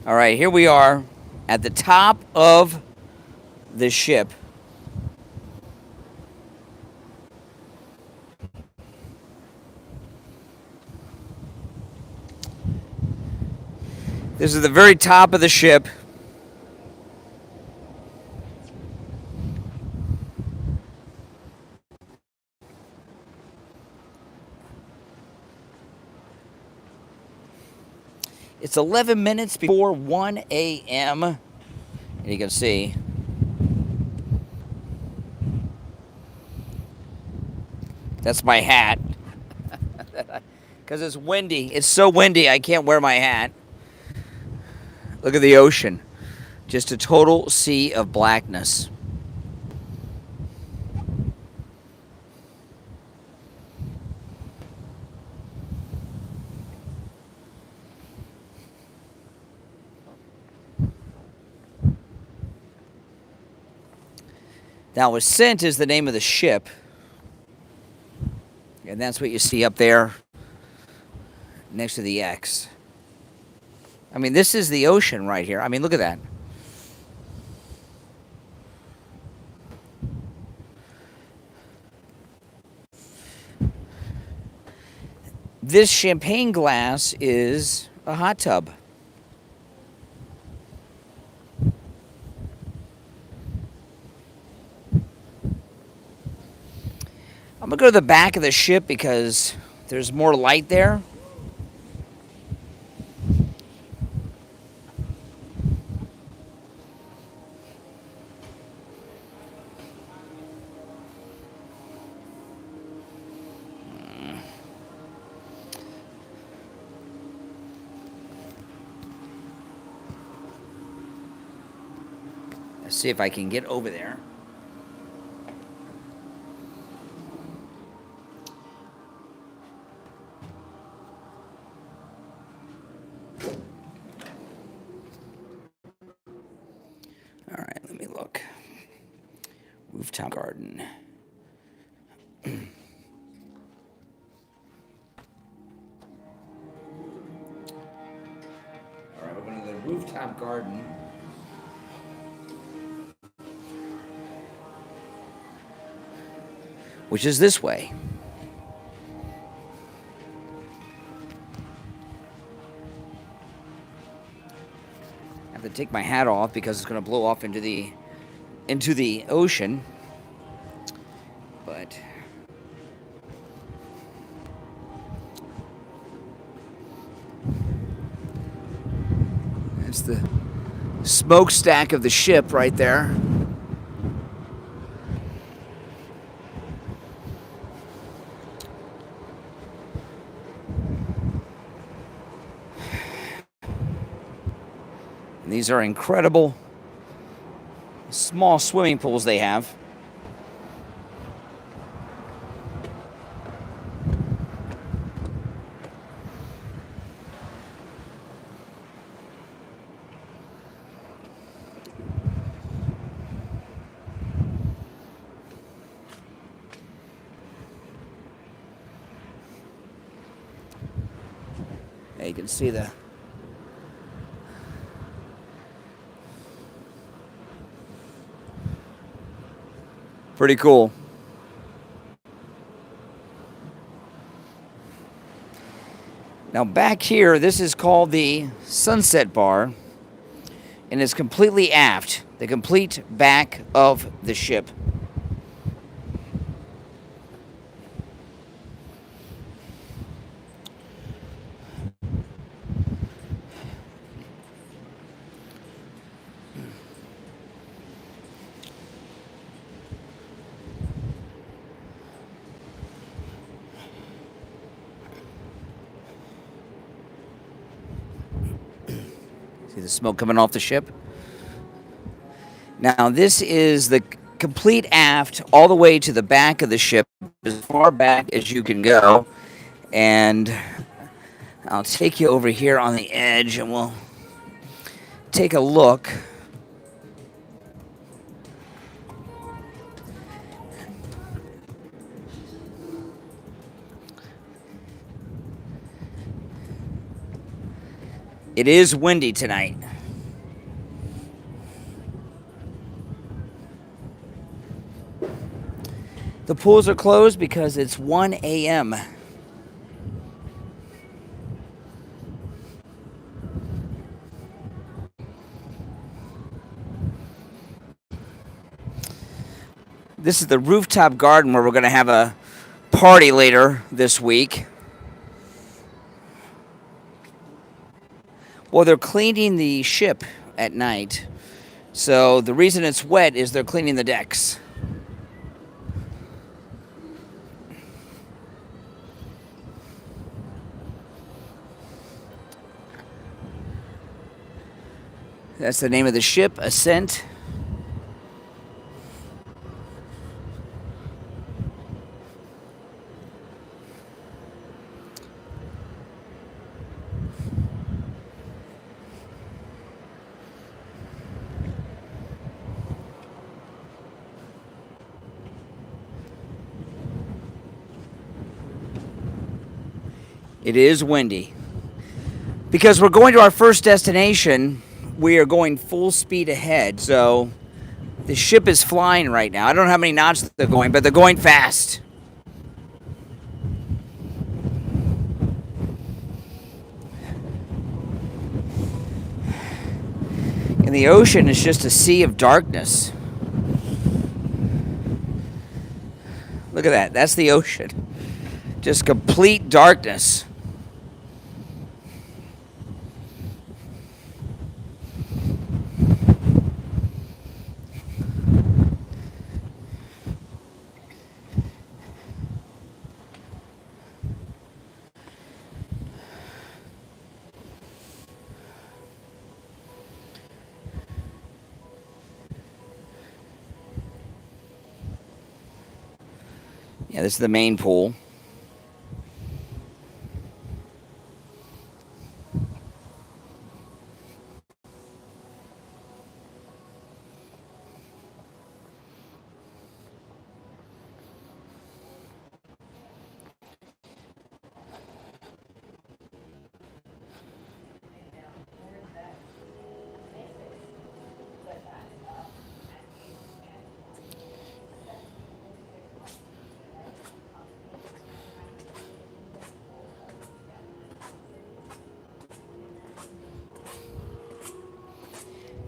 All right, here we are at the top of the ship. This is the very top of the ship. It's 11 minutes before 1 a.m. And you can see that's my hat. Because it's windy. It's so windy I can't wear my hat. Look at the ocean. Just a total sea of blackness. Now, Ascent is the name of the ship. And that's what you see up there next to the X. I mean, this is the ocean right here. I mean, look at that. This champagne glass is a hot tub. I'm going to go to the back of the ship because there's more light there. Let's see if I can get over there. All right, let me look. Rooftop garden. All right, we're going to the rooftop garden. Which is this way. I have to take my hat off because it's going to blow off into the ocean. But that's the smokestack of the ship right there. These are incredible small swimming pools they have. Yeah, you can see the pretty cool. Now back here, this is called the Sunset Bar, and it's completely aft, the complete back of the ship. See the smoke coming off the ship? Now, this is the complete aft all the way to the back of the ship, as far back as you can go. And I'll take you over here on the edge and we'll take a look. It is windy tonight. The pools are closed because it's 1 a.m. This is the rooftop garden where we're going to have a party later this week. Well, they're cleaning the ship at night. So the reason it's wet is they're cleaning the decks. That's the name of the ship, Ascent. It is windy. Because we're going to our first destination, we are going full speed ahead. So the ship is flying right now. I don't know how many knots they're going, but they're going fast. And the ocean is just a sea of darkness. Look at that. That's the ocean. Just complete darkness. Yeah, this is the main pool.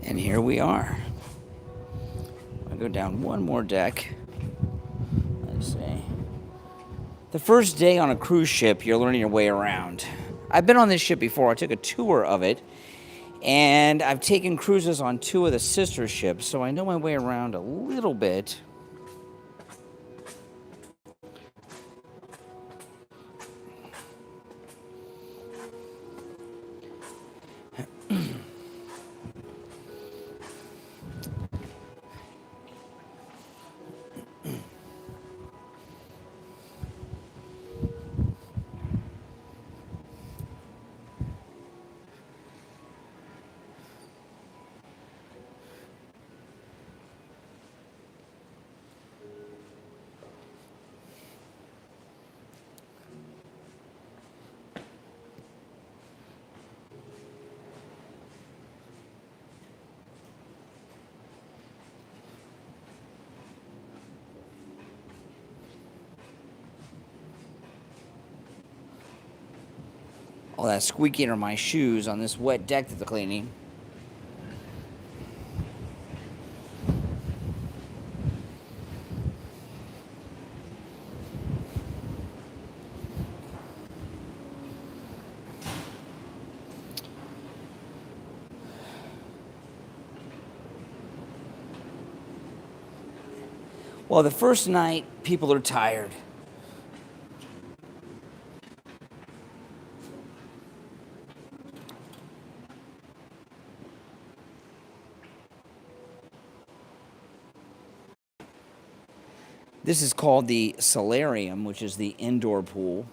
And here we are. I'll go down one more deck. Let's see. The first day on a cruise ship, you're learning your way around. I've been on this ship before. I took a tour of it. And I've taken cruises on 2 of the sister ships, so I know my way around a little bit. All that squeaking are my shoes on this wet deck that they're cleaning. Well, the first night, people are tired. This is called the solarium, which is the indoor pool.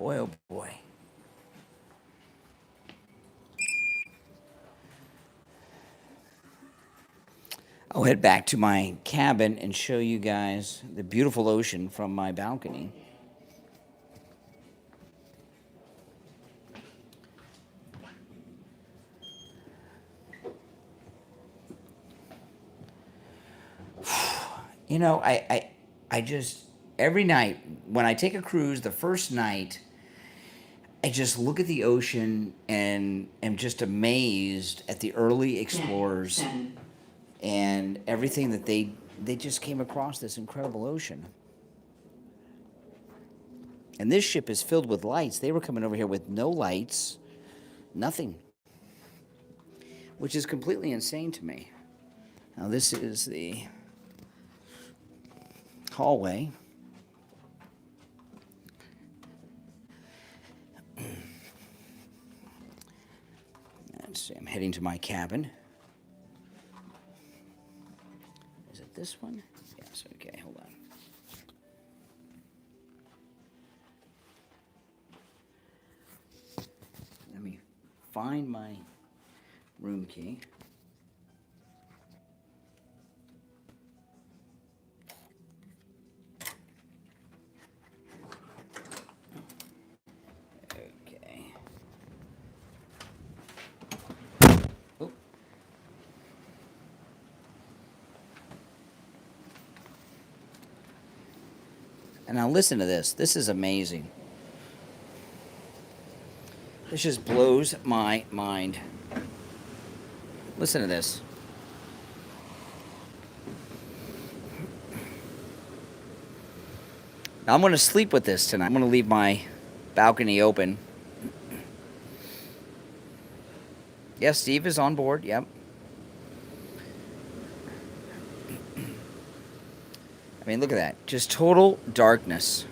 boy, oh boy. I'll head back to my cabin and show you guys the beautiful ocean from my balcony. You know, I just, every night, when I take a cruise, the first night, I just look at the ocean and am just amazed at the early explorers and everything that they just came across this incredible ocean. And this ship is filled with lights. They were coming over here with no lights, nothing, which is completely insane to me. Now, this is the hallway. Let's see, I'm heading to my cabin. Is it this one? Yes, okay, hold on. Let me find my room key. Okay. Oh. And now listen to this. This is amazing. This just blows my mind. Listen to this. Now I'm going to sleep with this tonight. I'm going to leave my balcony open. Yes, Steve is on board. Yep. I mean, look at that. Just total darkness.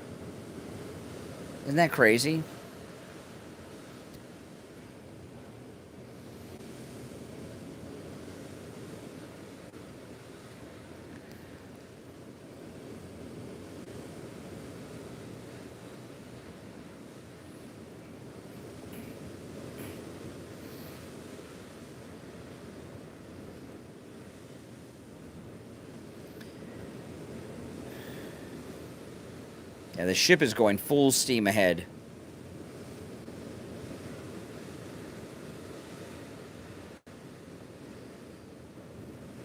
Isn't that crazy? Yeah, the ship is going full steam ahead.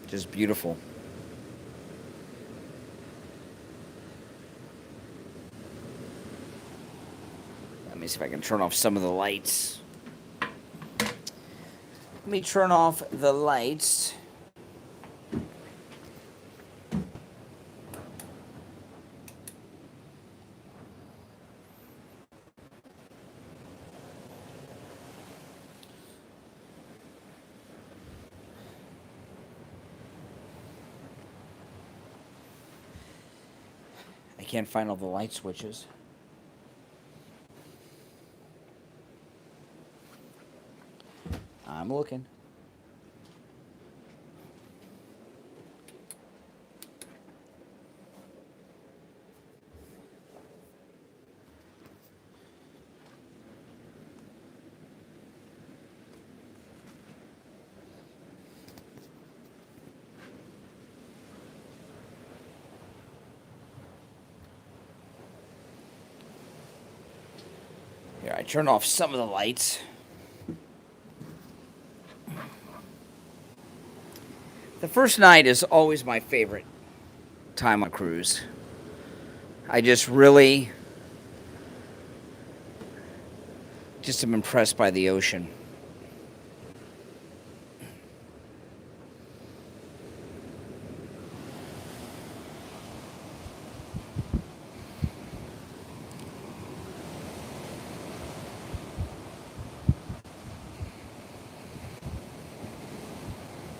Just beautiful. Let me see if I can turn off some of the lights. Let me turn off the lights. I can't find all the light switches. I'm looking. Here, I turned off some of the lights. The first night is always my favorite time on a cruise. I just really am impressed by the ocean.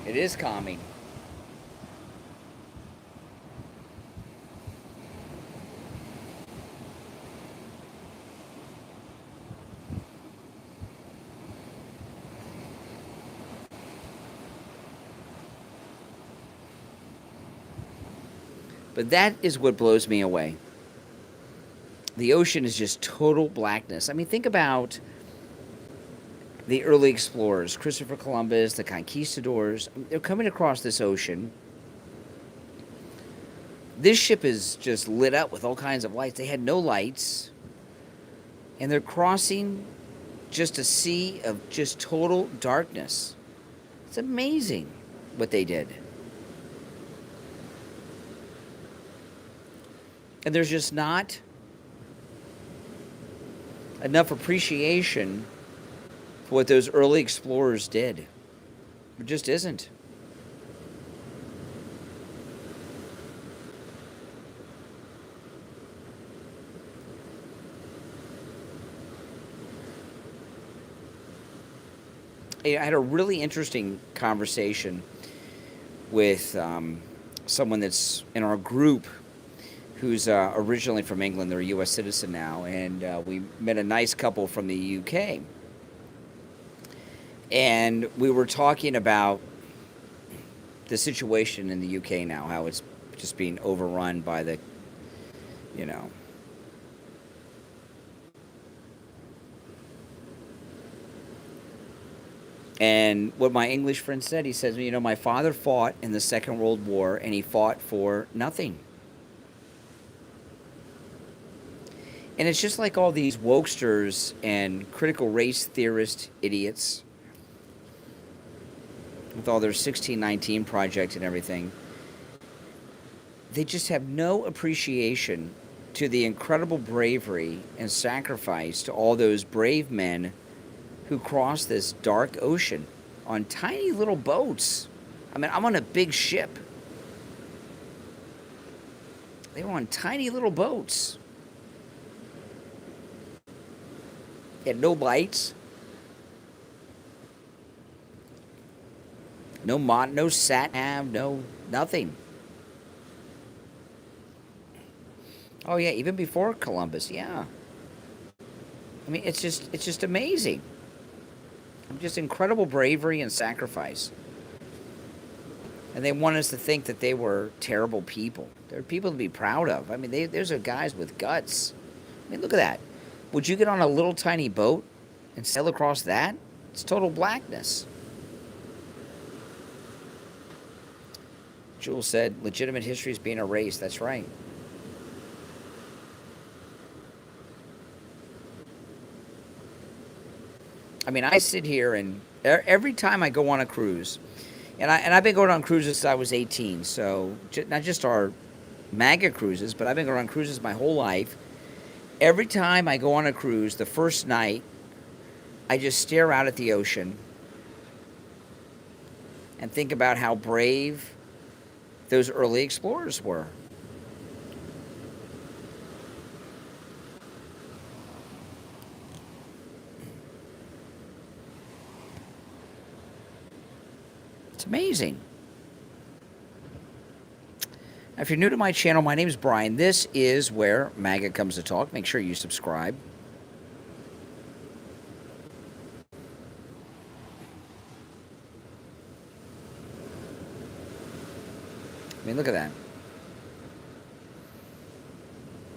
It is calming. But that is what blows me away. the ocean is just total blackness. I mean, think about the early explorers, Christopher Columbus, the conquistadors. They're coming across this ocean. This ship is just lit up with all kinds of lights. They had no lights. And they're crossing just a sea of just total darkness. It's amazing what they did. And there's just not enough appreciation for what those early explorers did. It just isn't. I had a really interesting conversation with someone that's in our group who's originally from England. They're a U.S. citizen now, and we met a nice couple from the U.K. And we were talking about the situation in the U.K. now, how it's just being overrun by the, you know... And what my English friend said, he says, you know, my father fought in the Second World War, and he fought for nothing. And it's just like all these wokesters and critical race theorist idiots with all their 1619 project and everything. They just have no appreciation to the incredible bravery and sacrifice to all those brave men who crossed this dark ocean on tiny little boats. I mean, I'm on a big ship. They were on tiny little boats. They had no lights. No sat-nav, no nothing. Oh yeah, even before Columbus, yeah. I mean, it's just amazing. Just incredible bravery and sacrifice. And they want us to think that they were terrible people. They're people to be proud of. I mean, those are guys with guts. I mean, look at that. Would you get on a little tiny boat and sail across that? It's total blackness. Jules said, legitimate history is being erased. That's right. I mean, I sit here and every time I go on a cruise, and I've been going on cruises since I was 18, so not just our MAGA cruises, but I've been going on cruises my whole life. Every time I go on a cruise, the first night, I just stare out at the ocean and think about how brave those early explorers were. It's amazing. Now, if you're new to my channel, my name is Brian. This is where MAGA comes to talk. Make sure you subscribe. I mean, look at that.